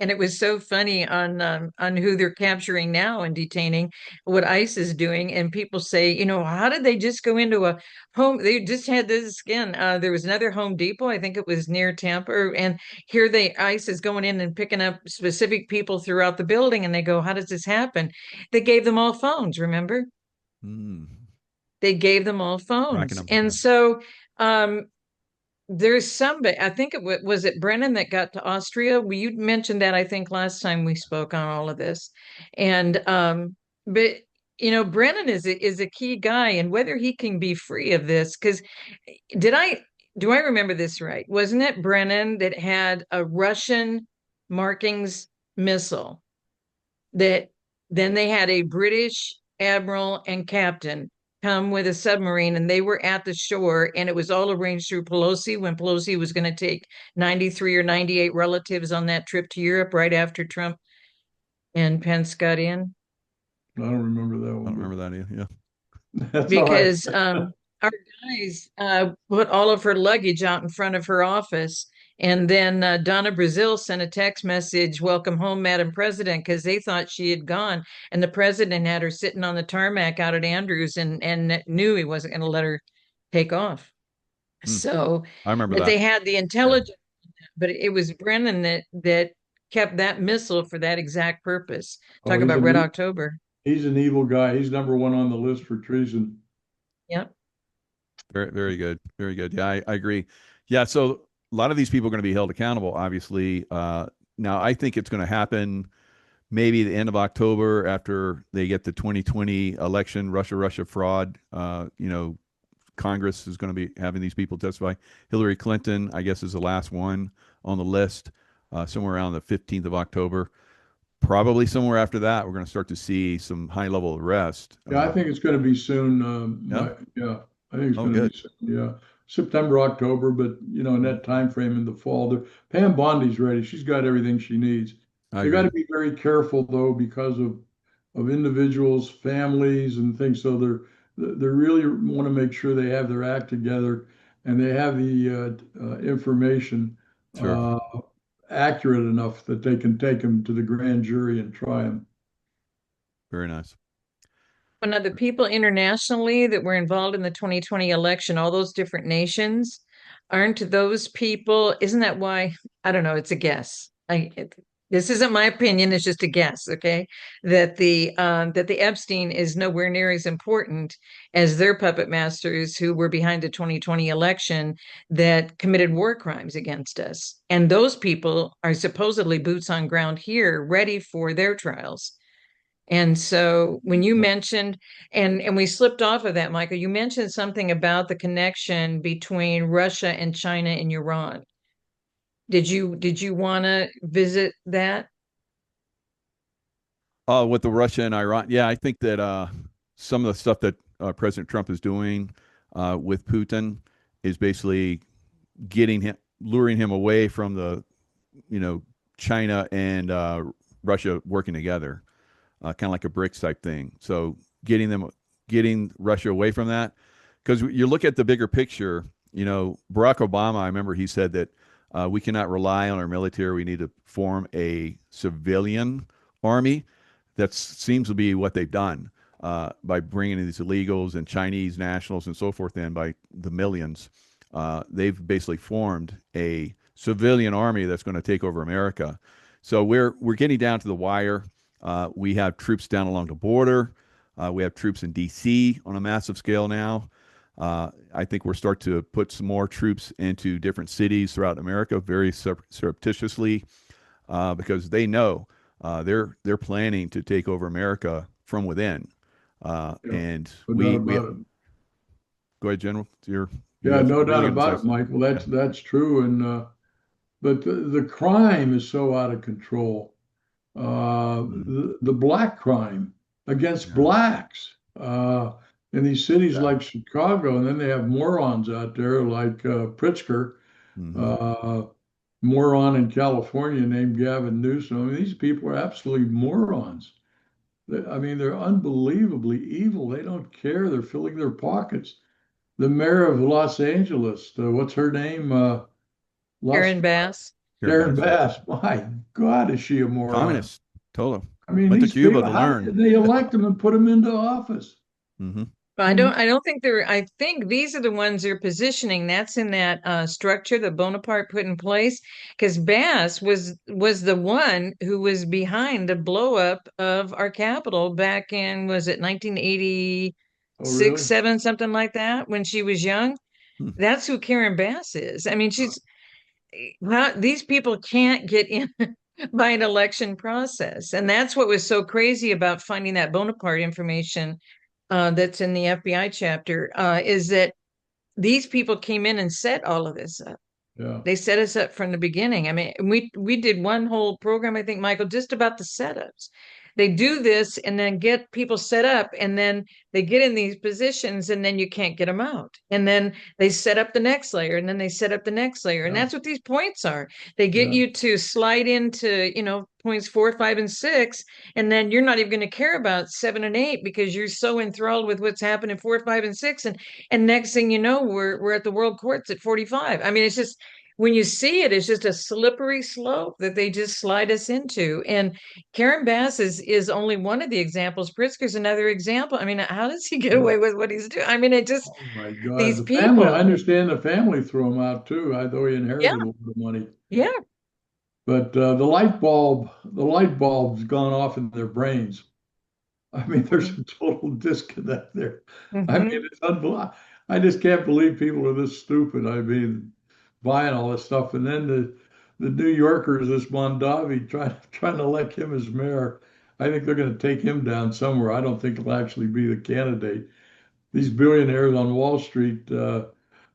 it was so funny on who they're capturing now and detaining, what ICE is doing, and people say, how did they just go into a home? They just had this again. There was another Home Depot, I think it was near Tampa, and here ICE is going in and picking up specific people throughout the building, and they go, how does this happen? They gave them all phones, remember? They gave them all phones, and so there's somebody, I think was it Brennan that got to Austria? You mentioned that, I think, last time we spoke on all of this. And but Brennan is a key guy, and whether he can be free of this, because do I remember this right? Wasn't it Brennan that had a Russian markings missile that then they had a British admiral and captain come with a submarine, and they were at the shore, and it was all arranged through Pelosi when Pelosi was going to take 93 or 98 relatives on that trip to Europe right after Trump and Pence got in? I don't remember that one. I don't remember that either. Yeah. That's because our guys put all of her luggage out in front of her office. And then Donna Brazil sent a text message, welcome home, Madam President, because they thought she had gone. And the president had her sitting on the tarmac out at Andrews and knew he wasn't going to let her take off. So I remember that. They had the intelligence, but it was Brennan that kept that missile for that exact purpose. Talk about Red October. He's an evil guy. He's number one on the list for treason. Yep. Very, very good. Very good. Yeah, I agree. Yeah. So a lot of these people are going to be held accountable, obviously. Now, I think it's going to happen maybe the end of October after they get the 2020 election, Russia fraud. Congress is going to be having these people testify. Hillary Clinton, I guess, is the last one on the list, somewhere around the 15th of October. Probably somewhere after that, we're going to start to see some high-level arrest. Yeah, I think it's going to be soon. I think it's going to be soon. Yeah, September, October, but in that time frame in the fall. Pam Bondi's ready. She's got everything she needs. They got to be very careful though because of individuals, families, and things. So they really want to make sure they have their act together and they have the information. Sure. Accurate enough that they can take him to the grand jury and try him. Very nice. One of the people internationally that were involved in the 2020 election, all those different nations, aren't those people? Isn't that why? I don't know. It's a guess. This isn't my opinion. It's just a guess. Okay, that the Epstein is nowhere near as important as their puppet masters who were behind the 2020 election that committed war crimes against us. And those people are supposedly boots on ground here, ready for their trials. And so when you mentioned, and we slipped off of that, Michael, you mentioned something about the connection between Russia and China and Iran. Did you want to visit that? With the Russia and Iran, yeah, I think that some of the stuff that President Trump is doing with Putin is basically luring him away from the, China and Russia working together, kind of like a BRICS type thing. So getting Russia away from that, because you look at the bigger picture. Barack Obama, I remember he said that we cannot rely on our military. We need to form a civilian army. That seems to be what they've done by bringing in these illegals and Chinese nationals and so forth in by the millions. They've basically formed a civilian army that's going to take over America. So we're getting down to the wire. We have troops down along the border. We have troops in D.C. on a massive scale now. I think we're starting to put some more troops into different cities throughout America very surreptitiously because they know they're planning to take over America from within. And No doubt about it. Go ahead, General. You Yeah, have no doubt really about it, Michael. That's true. And but the crime is so out of control. The black crime against Yeah. blacks in these cities Yeah. like Chicago, and then they have morons out there like Pritzker, Mhm. uh, moron in California named Gavin Newsom. I mean, these people are absolutely morons. I mean, they're unbelievably evil. They don't care. They're filling their pockets. The mayor of Los Angeles, what's her name? Los Karen Bass. Karen Karen Bass, yeah. Bass. My God, is she a moron? Communist. Told them. I mean, Went to these Cuba people, to how learn. did they elect them and put them into office? Hmm. I I don't mean, I don't think I think these are the ones they're positioning. That's in that structure that Bonaparte put in place. Because Bass was the one who was behind the blow up of our capital back in, was it 1986, oh, really? 7, something like that, when she was young. Hmm. That's who Karen Bass is. I mean, well, these people can't get in by an election process. And that's what was so crazy about finding that Bonaparte information that's in the FBI chapter, is that these people came in and set all of this up. Yeah. They set us up from the beginning. I mean, we did one whole program, I think, Michael, just about the setups. They do this and then get people set up, and then they get in these positions, and then you can't get them out. And then they set up the next layer, and then they set up the next layer. And Yeah. that's what these points are. They get Yeah. you to slide into, points 4, 5, and 6, and then you're not even going to care about 7 and 8 because you're so enthralled with what's happening 4, 5, and 6. And next thing you know, we're at the world courts at 45. I mean, it's just, when you see it, it's just a slippery slope that they just slide us into. And Karen Bass is only one of the examples. Pritzker's another example. I mean, how does he get Yeah. away with what he's doing? I mean, it just, Oh my God. these The family, I people. understand the family threw him out too, though he Yeah, inherited a lot of money. yeah. But the light bulb's gone off in their brains. I mean, there's a total disconnect there. I mean, Mm-hmm. it's unbelievable. I just can't believe people are this stupid. I mean, buying all this stuff, and then the New Yorkers, this Mondavi, trying to elect him as mayor. I think they're going to take him down somewhere. I don't think he'll actually be the candidate. These billionaires on Wall Street, they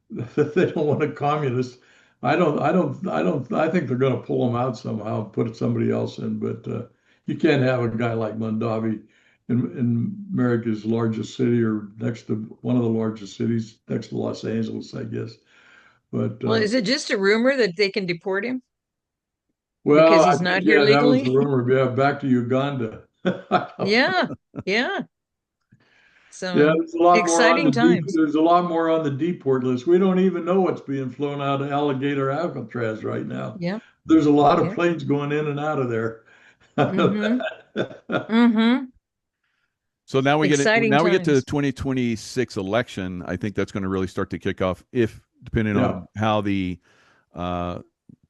don't want a communist. I think they're going to pull him out somehow and put somebody else in. But you can't have a guy like Mondavi in America's largest city or next to one of the largest cities next to Los Angeles, I guess. But Well, is it just a rumor that they can deport him because well, I he's think not here yeah, that was the legally? rumor. Yeah, back to Uganda. Yeah, yeah. Yeah, So there's a lot more on exciting the deep. times. There's a lot more on the deport list. We don't even know what's being flown out of Alligator Alcatraz right now. Yeah, There's a lot of yeah. planes going in and out of there. I know Mm-hmm. that. Mm-hmm. So Exciting now we get to the times. 2026 election. I think that's going to really start to kick off if depending Yeah, on how the uh,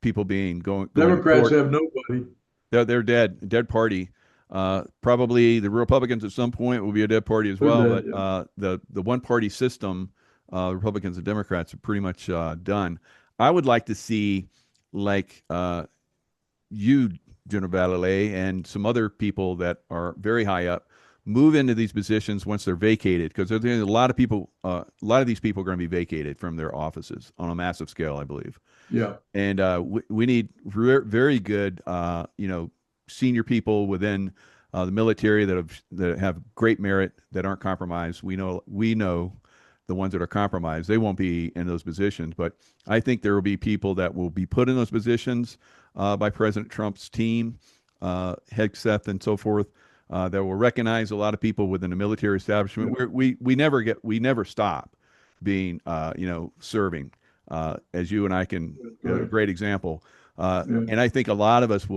people being going to Democrats court. have nobody. They're dead party. Probably the Republicans at some point will be a dead party as They're well. dead. But Yeah. the one party system, Republicans and Democrats are pretty much done. I would like to see like you General Vallely and some other people that are very high up move into these positions once they're vacated, because there's a lot of people, a lot of these people are going to be vacated from their offices on a massive scale, I believe. Yeah. And we need very good, senior people within the military that have great merit, that aren't compromised. We know the ones that are compromised, they won't be in those positions. But I think there will be people that will be put in those positions by President Trump's team, Hegseth and so forth, that will recognize a lot of people within the military establishment. Yeah. We never stop being, serving, as you and I can, a Right. great example. Yeah. And I think a lot of us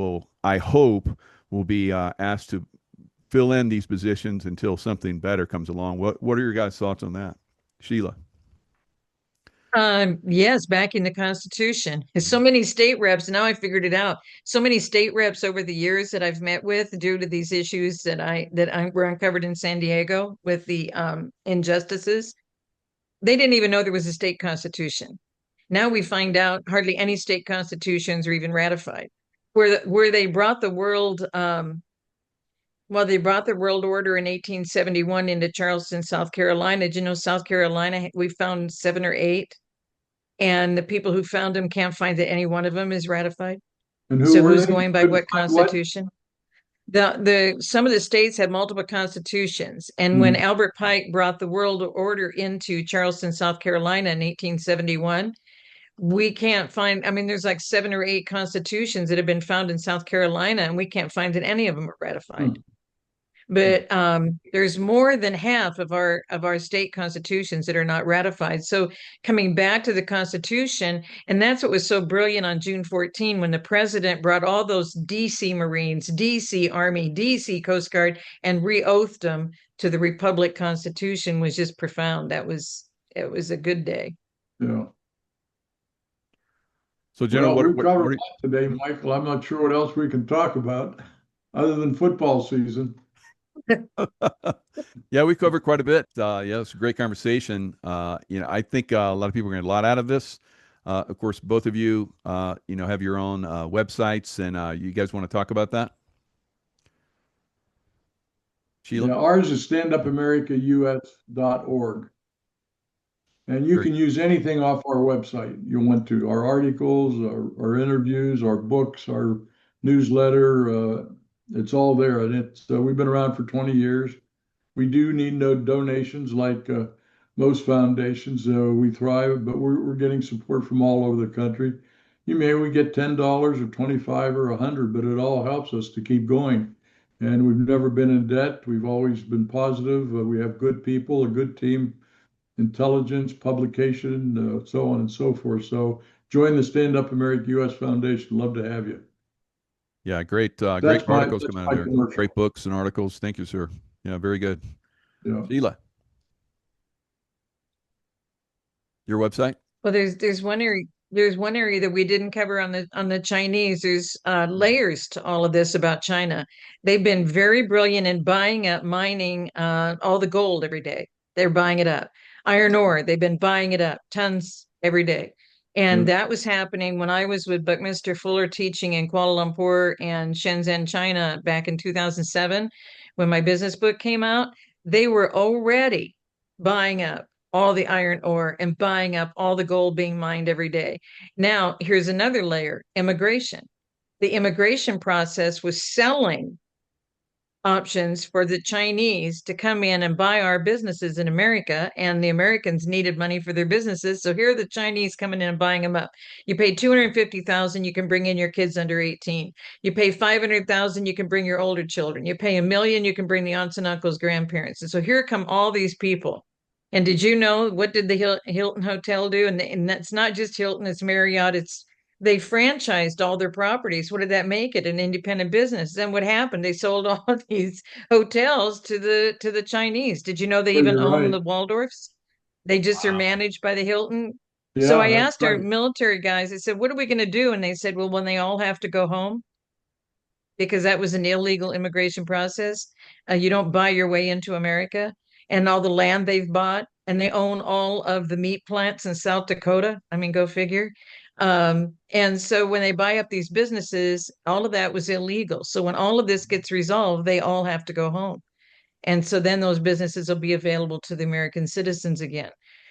I hope, will be asked to fill in these positions until something better comes along. What are your guys' thoughts on that? Sheila? Yes, backing the Constitution. There's so many state reps. Now I figured it out. So many state reps over the years that I've met with due to these issues that were uncovered in San Diego with the injustices. They didn't even know there was a state constitution. Now we find out hardly any state constitutions are even ratified. Where they brought the world they brought the world order in 1871 into Charleston, South Carolina. Did you know South Carolina, we found 7 or 8, and the people who found them can't find that any one of them is ratified. And who So were who's they? going by Couldn't what find what? constitution? The some of the states had multiple constitutions, and when Hmm. Albert Pike brought the world order into Charleston, South Carolina in 1871, we can't find, I mean, there's like 7 or 8 constitutions that have been found in South Carolina, and we can't find that any of them are ratified. Hmm. But there's more than half of our state constitutions that are not ratified. So coming back to the Constitution, and that's what was so brilliant on June 14 when the president brought all those DC Marines, DC Army, DC Coast Guard, and re-oathed them to the Republic Constitution, was just profound. It was a good day. Yeah. So, General, Well, we've covered what a lot today, Michael. I'm not sure what else we can talk about other than football season. yeah, we covered quite a bit. Yeah, it's a great conversation. I think a lot of people are going to get a lot out of this. Of course, both of you, have your own websites, and you guys want to talk about that? Sheila? Yeah, ours is standupamericaus.org. And you Very can use anything off our website you want to, our articles, our interviews, our books, our newsletter. It's all there. And we've been around for 20 years. We do need no donations like most foundations. We thrive, but we're getting support from all over the country. We get $10 or 25 or 100, but it all helps us to keep going. And we've never been in debt. We've always been positive. We have good people, a good team, intelligence, publication, so on and so forth. So join the Stand Up America US Foundation. Love to have you. Yeah, great That's articles coming out my of there. commercial. Great books and articles. Thank you, sir. Yeah, very good. Yeah. Sheila, your website? Well, there's one area that we didn't cover on the Chinese. There's layers to all of this about China. They've been very brilliant in buying up, mining all the gold every day. They're buying it up. Iron ore, they've been buying it up, tons every day. Yeah. And that was happening when I was with Buckminster Fuller teaching in Kuala Lumpur and Shenzhen, China back in 2007. When my business book came out, they were already buying up all the iron ore and buying up all the gold being mined every day. Now, here's another layer: immigration. The immigration process was selling options for the Chinese to come in and buy our businesses in America, and the Americans needed money for their businesses. So here are the Chinese coming in and buying them up. You pay 250,000, you can bring in your kids under 18. You pay 500,000, you can bring your older children. You pay $1 million, you can bring the aunts and uncles, grandparents. And so here come all these people. And did you know what did the Hilton Hotel do? And that's not just Hilton, it's Marriott, they franchised all their properties. What did that make it? An independent business. Then what happened? They sold all of these hotels to the Chinese. Did you know they Well, even you're own right. the Waldorfs? They just are Wow. managed by the Hilton. So Yeah, I that's asked our right. military guys, I said, what are we going to do? And they said, well, when they all have to go home, because that was an illegal immigration process. You don't buy your way into America, and all the land they've bought, and they own all of the meat plants in South Dakota. I mean, go figure. And so when they buy up these businesses, all of that was illegal. So when all of this gets resolved, they all have to go home. And so then those businesses will be available to the American citizens again.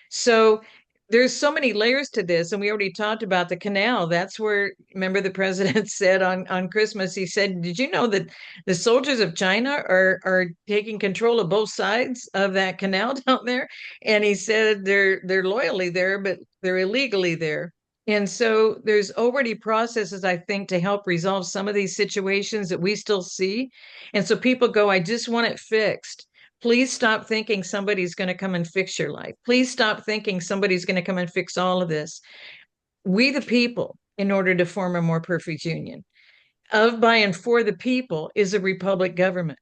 So there's so many layers to this. And we already talked about the canal. That's where, remember, the president said on Christmas, he said, did you know that the soldiers of China are taking control of both sides of that canal down there? And he said they're loyally there, but they're illegally there. And so there's already processes, I think, to help resolve some of these situations that we still see. And so people go, I just want it fixed. Please stop thinking somebody's going to come and fix your life. Please stop thinking somebody's going to come and fix all of this. We, the people, in order to form a more perfect union, of, by, and for the people is a republic government.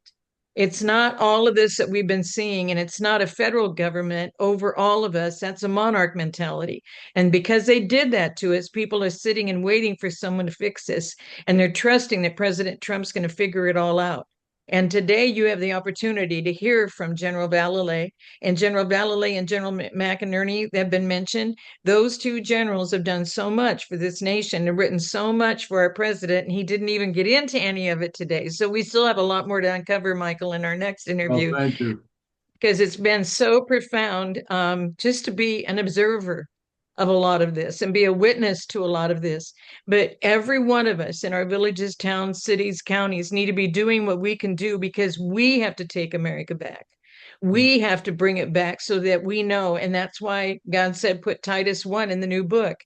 It's not all of this that we've been seeing, and it's not a federal government over all of us. That's a monarch mentality. And because they did that to us, people are sitting and waiting for someone to fix this, and they're trusting that President Trump's going to figure it all out. And today you have the opportunity to hear from General Vallely, and General Vallely and General McInerney have been mentioned. Those two generals have done so much for this nation and written so much for our president, and he didn't even get into any of it today. So we still have a lot more to uncover, Michael, in our next interview. Well, thank you. Because it's been so profound, just to be an observer of a lot of this and be a witness to a lot of this. But every one of us in our villages, towns, cities, counties need to be doing what we can do, because we have to take America back. We have to bring it back so that we know. And that's why God said, put Titus 1 in the new book,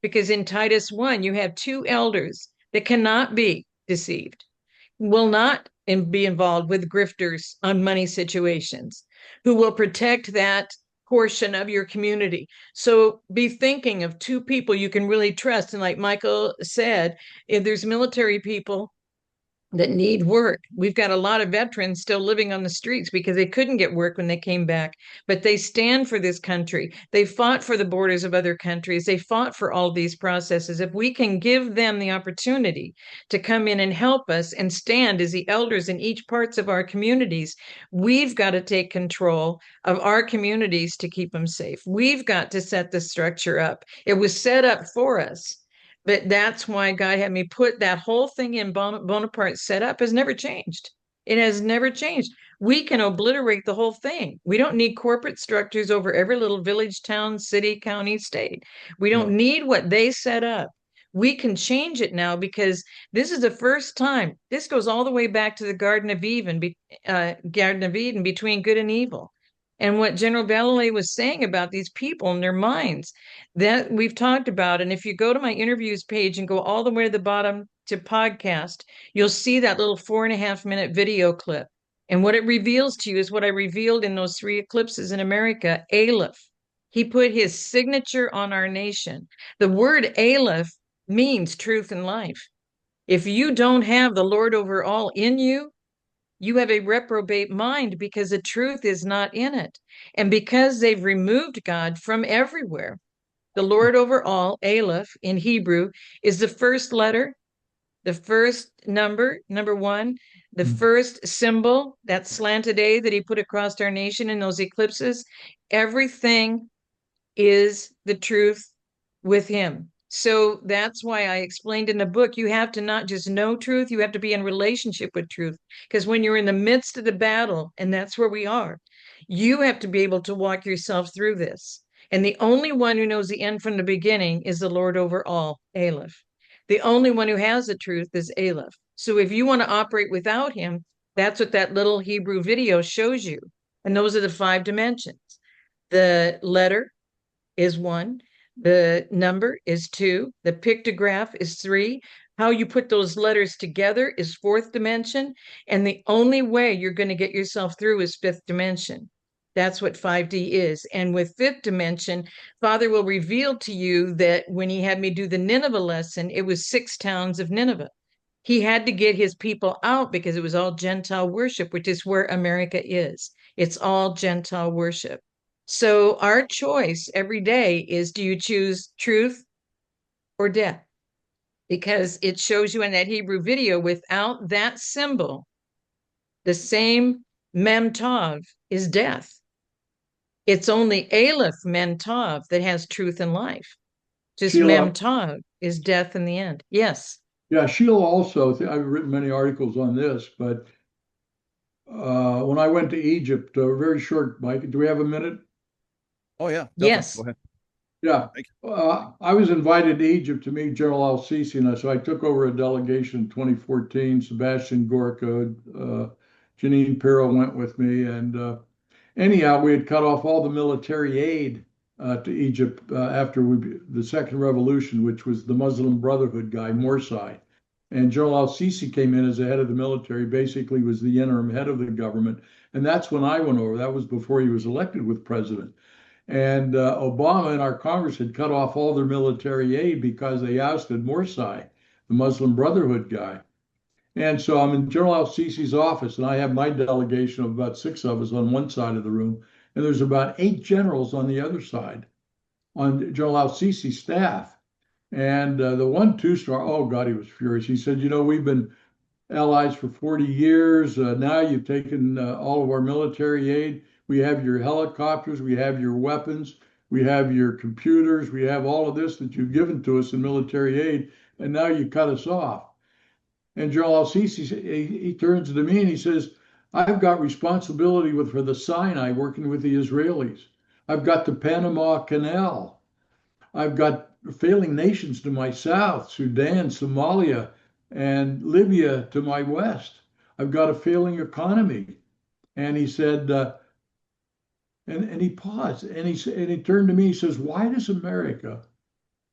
because in Titus 1, you have two elders that cannot be deceived, will not be involved with grifters on money situations, who will protect that portion of your community. So be thinking of two people you can really trust. And like Michael said, if there's military people that need work. We've got a lot of veterans still living on the streets because they couldn't get work when they came back, but they stand for this country. They fought for the borders of other countries. They fought for all these processes. If we can give them the opportunity to come in and help us and stand as the elders in each parts of our communities, we've got to take control of our communities to keep them safe. We've got to set the structure up. It was set up for us. But that's why God had me put that whole thing in Bonaparte's setup has never changed. It has never changed. We can obliterate the whole thing. We don't need corporate structures over every little village, town, city, county, state. We don't need what they set up. We can change it now, because this is the first time. This goes all the way back to the Garden of Eden, between good and evil. And what General Vallely was saying about these people and their minds, that we've talked about. And if you go to my interviews page and go all the way to the bottom to podcast, you'll see that little 4.5 minute video clip. And what it reveals to you is what I revealed in those 3 eclipses in America. Aleph. He put his signature on our nation. The word Aleph means truth and life. If you don't have the Lord over all in you, you have a reprobate mind, because the truth is not in it. And because they've removed God from everywhere, the Lord over all, Aleph in Hebrew, is the first letter, the first number 1, the first symbol, that slanted A that he put across our nation in those eclipses. Everything is the truth with him. So that's why I explained in the book, you have to not just know truth, you have to be in relationship with truth. Because when you're in the midst of the battle, and that's where we are, you have to be able to walk yourself through this. And the only one who knows the end from the beginning is the Lord over all, Aleph. The only one who has the truth is Aleph. So if you want to operate without him, that's what that little Hebrew video shows you. And those are the 5 dimensions. The letter is 1. The number is 2. The pictograph is 3. How you put those letters together is 4th dimension. And the only way you're going to get yourself through is 5th dimension. That's what 5D is. And with 5th dimension, Father will reveal to you that when he had me do the Nineveh lesson, it was 6 towns of Nineveh. He had to get his people out because it was all Gentile worship, which is where America is. It's all Gentile worship. So our choice every day is, do you choose truth or death? Because it shows you in that Hebrew video, without that symbol, the same Mem Tov is death. It's only Aleph Mem Tov that has truth and life. Just Sheila, Memtag is death in the end. Yes. yeah, Sheila also, I've written many articles on this, but when I went to Egypt, very short, Mike, do we have a minute? Oh yeah, definitely. Go Yes. ahead. Yeah. Thank I was invited to Egypt to meet General al-Sisi, and so I took over a delegation in 2014. Sebastian Gorka, Janine Pirro went with me, and anyhow, we had cut off all the military aid to Egypt after the Second Revolution, which was the Muslim Brotherhood guy, Morsi. And General al-Sisi came in as the head of the military, basically was the interim head of the government. And that's when I went over. That was before he was elected with president. And Obama and our Congress had cut off all their military aid because they ousted Morsi, the Muslim Brotherhood guy. And so I'm in General al-Sisi's office, and I have my delegation of about 6 of us on one side of the room, and there's about 8 generals on the other side on General al-Sisi's staff. And the one two-star, oh God, he was furious. He said, we've been allies for 40 years. Now you've taken all of our military aid. We have your helicopters, we have your weapons, we have your computers, we have all of this that you've given to us in military aid, and now you cut us off. And Joel Al-Sisi, he turns to me and he says, I've got responsibility for the Sinai working with the Israelis. I've got the Panama Canal. I've got failing nations to my south, Sudan, Somalia, and Libya to my west. I've got a failing economy. And he said, and he paused and he turned to me. He says, why does America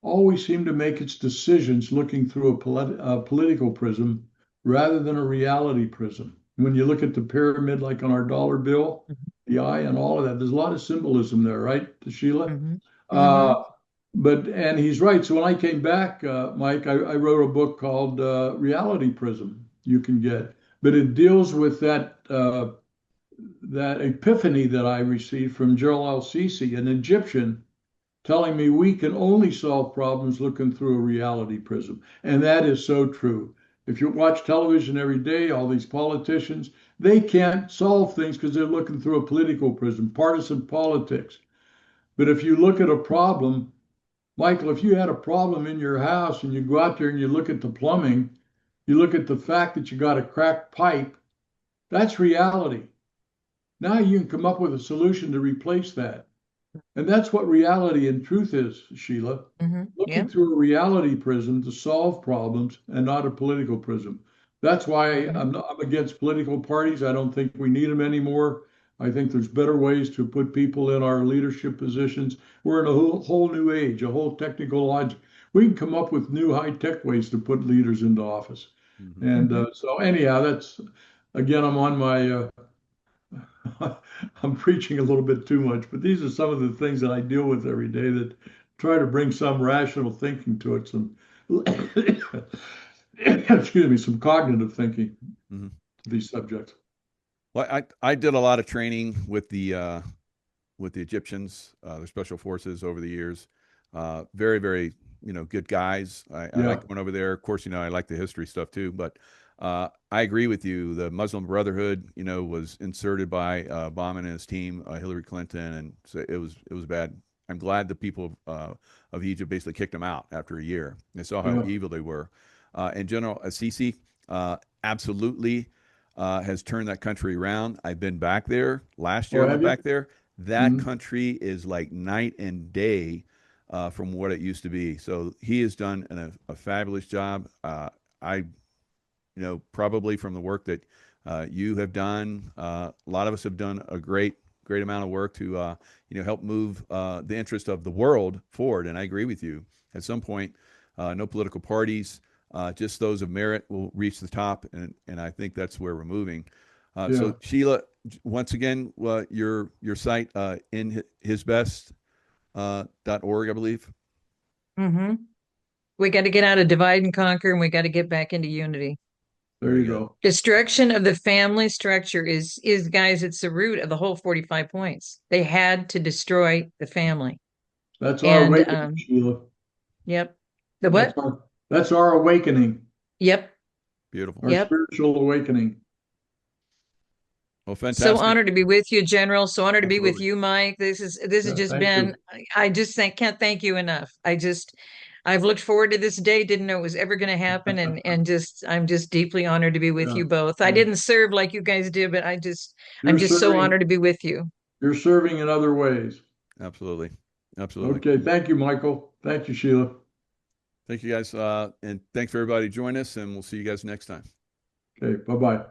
always seem to make its decisions looking through a political prism rather than a reality prism? When you look at the pyramid, like on our dollar bill, the eye and all of that, there's a lot of symbolism there, right, Sheila? Mm-hmm. Uh, and he's right. So when I came back, Mike, I wrote a book called Reality Prism. You can get, but it deals with that epiphany that I received from Joel al-Sisi, an Egyptian, telling me we can only solve problems looking through a reality prism. And that is so true. If you watch television every day, all these politicians, they can't solve things because they're looking through a political prism, partisan politics. But if you look at a problem, Michael, if you had a problem in your house and you go out there and you look at the plumbing, you look at the fact that you got a cracked pipe, that's reality. Now you can come up with a solution to replace that. And that's what reality and truth is, Sheila. Looking Yeah. through a reality prism to solve problems and not a political prism. That's why I'm against political parties. I don't think we need them anymore. I think there's better ways to put people in our leadership positions. We're in a whole new age, a whole technical logic. We can come up with new high-tech ways to put leaders into office. And so anyhow, that's, again, I'm on my I'm preaching a little bit too much, but these are some of the things that I deal with every day that try to bring some rational thinking to it, some excuse me, some cognitive thinking to these subjects. Well, I did a lot of training with the Egyptians, their special forces over the years. Very, very, good guys. I like going over there. Of course, I like the history stuff too, but I agree with you. The Muslim Brotherhood, was inserted by Obama and his team, Hillary Clinton, and so it was bad. I'm glad the people of Egypt basically kicked them out after a year. They saw how evil they were. And General Assisi absolutely has turned that country around. I've been back there. Last year I went back there. That country is like night and day from what it used to be. So he has done a fabulous job. Probably from the work that you have done, a lot of us have done a great amount of work to, help move the interest of the world forward. And I agree with you. At some point, no political parties, just those of merit will reach the top. And I think that's where we're moving. So Sheila, once again, your site, in hisbest.org, I believe. We got to get out of divide and conquer, and we got to get back into unity. There you go. Destruction of the family structure is guys, it's the root of the whole 45 points. They had to destroy the family. That's our awakening, Sheila. Yep. The what? That's our awakening. Yep. Beautiful. Our spiritual awakening. Well, So fantastic. honored to be with you, General. So honored to be with Absolutely. you, Mike. This has just Thank been, you. I just can't thank you enough. I've looked forward to this day, didn't know it was ever going to happen. And I'm just deeply honored to be with Yeah, you both. I yeah. didn't serve like you guys did, but I'm You're just so serving, honored to be with you. you're serving in other ways. Absolutely. Absolutely. Okay. Thank you, Michael. Thank you, Sheila. Thank you guys. And thanks for everybody joining us, and we'll see you guys next time. Okay. Bye-bye.